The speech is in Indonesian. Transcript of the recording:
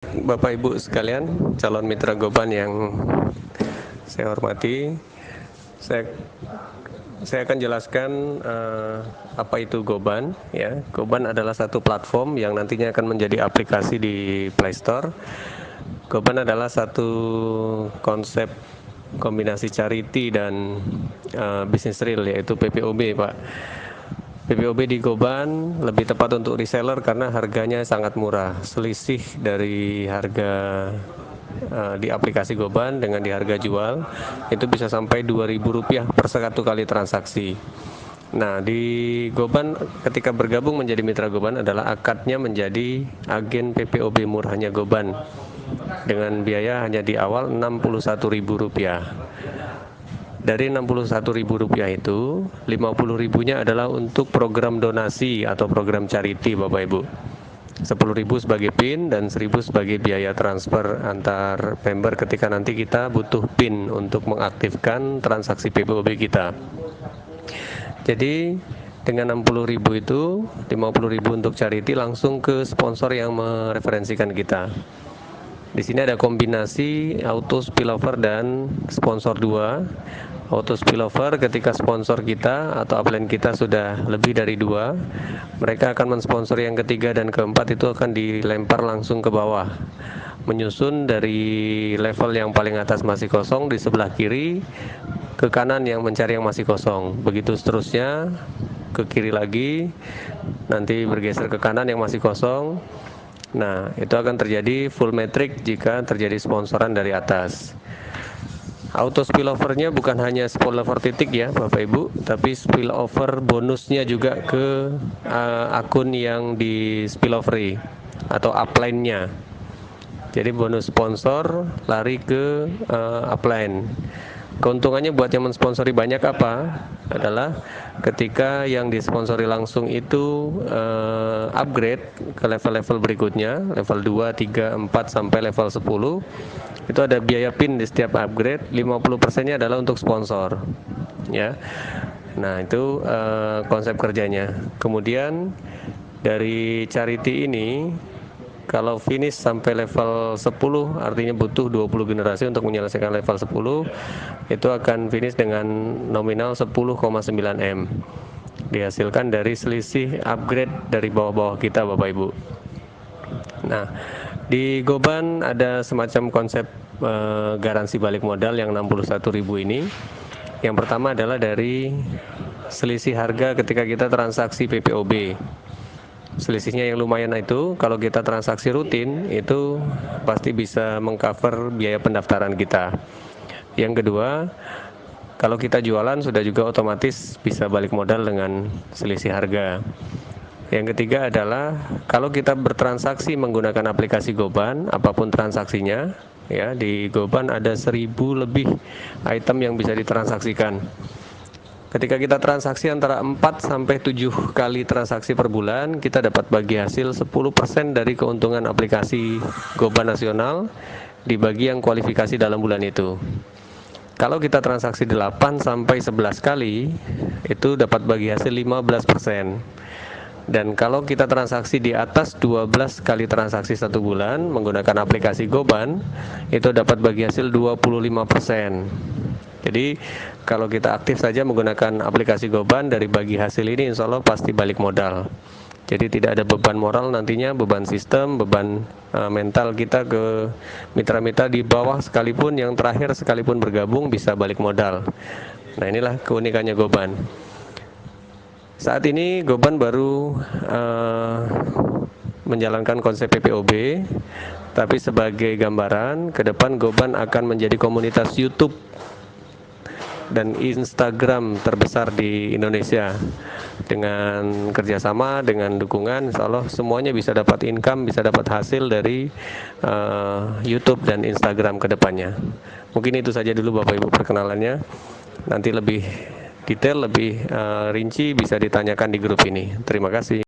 Bapak Ibu sekalian, calon mitra Goban yang saya hormati, saya akan jelaskan apa itu Goban. Ya, Goban adalah satu platform yang nantinya akan menjadi aplikasi di Play Store. Goban adalah satu konsep kombinasi charity dan bisnis real, yaitu PPOB, Pak. PPOB di Goban lebih tepat untuk reseller karena harganya sangat murah. Selisih dari harga di aplikasi Goban dengan di harga jual itu bisa sampai Rp2.000 per satu kali transaksi. Nah, di Goban ketika bergabung menjadi mitra Goban adalah akadnya menjadi agen PPOB murahnya Goban dengan biaya hanya di awal Rp61.000. Dari Rp61.000 itu, Rp50.000-nya adalah untuk program donasi atau program charity, Bapak Ibu. Rp10.000 sebagai PIN dan Rp1.000 sebagai biaya transfer antar member ketika nanti kita butuh PIN untuk mengaktifkan transaksi PPOB kita. Jadi dengan Rp60.000 itu, Rp50.000 untuk charity langsung ke sponsor yang mereferensikan kita. Di sini ada kombinasi auto spillover dan sponsor 2. Auto spillover ketika sponsor kita atau upline kita sudah lebih dari 2, mereka akan mensponsor yang ketiga dan keempat, itu akan dilempar langsung ke bawah. Menyusun dari level yang paling atas masih kosong di sebelah kiri ke kanan yang mencari yang masih kosong. Begitu seterusnya ke kiri lagi, nanti bergeser ke kanan yang masih kosong. Nah, itu akan terjadi full metric jika terjadi sponsoran dari atas. Auto spillovernya bukan hanya spillover titik ya Bapak Ibu, tapi spillover bonusnya juga ke akun yang di spilloveri atau upline-nya. Jadi bonus sponsor lari ke upline. Keuntungannya buat yang mensponsori banyak apa? Adalah ketika yang disponsori langsung itu upgrade ke level-level berikutnya, level 2, 3, 4 sampai level 10, itu ada biaya PIN di setiap upgrade. 50%-nya adalah untuk sponsor, ya. Nah, itu konsep kerjanya. Kemudian dari charity ini, kalau finish sampai level 10, artinya butuh 20 generasi untuk menyelesaikan level 10, itu akan finish dengan nominal 10,9 M. Dihasilkan dari selisih upgrade dari bawah-bawah kita, Bapak Ibu. Nah, di Goban ada semacam konsep garansi balik modal yang 61.000 ini. Yang pertama adalah dari selisih harga ketika kita transaksi PPOB. Selisihnya yang lumayan itu, kalau kita transaksi rutin, itu pasti bisa mengcover biaya pendaftaran kita. Yang kedua, kalau kita jualan sudah juga otomatis bisa balik modal dengan selisih harga. Yang ketiga adalah kalau kita bertransaksi menggunakan aplikasi Goban, apapun transaksinya, ya, di Goban ada 1.000 lebih item yang bisa ditransaksikan. Ketika kita transaksi antara 4 sampai 7 kali transaksi per bulan, kita dapat bagi hasil 10% dari keuntungan aplikasi Goban nasional dibagi yang kualifikasi dalam bulan itu. Kalau kita transaksi 8 sampai 11 kali, itu dapat bagi hasil 15%. Dan kalau kita transaksi di atas 12 kali transaksi satu bulan menggunakan aplikasi Goban, itu dapat bagi hasil 25%. Jadi kalau kita aktif saja menggunakan aplikasi Goban, dari bagi hasil ini insya Allah pasti balik modal. Jadi tidak ada beban moral nantinya, beban sistem, beban mental kita ke mitra-mitra di bawah sekalipun, yang terakhir sekalipun bergabung bisa balik modal. Nah, inilah keunikannya Goban. Saat ini Goban baru menjalankan konsep PPOB, tapi sebagai gambaran, ke depan Goban akan menjadi komunitas YouTube dan Instagram terbesar di Indonesia. Dengan kerjasama, dengan dukungan, insya Allah semuanya bisa dapat income, bisa dapat hasil dari YouTube dan Instagram ke depannya. Mungkin itu saja dulu Bapak Ibu perkenalannya. Nanti lebih detail, lebih rinci bisa ditanyakan di grup ini. Terima kasih.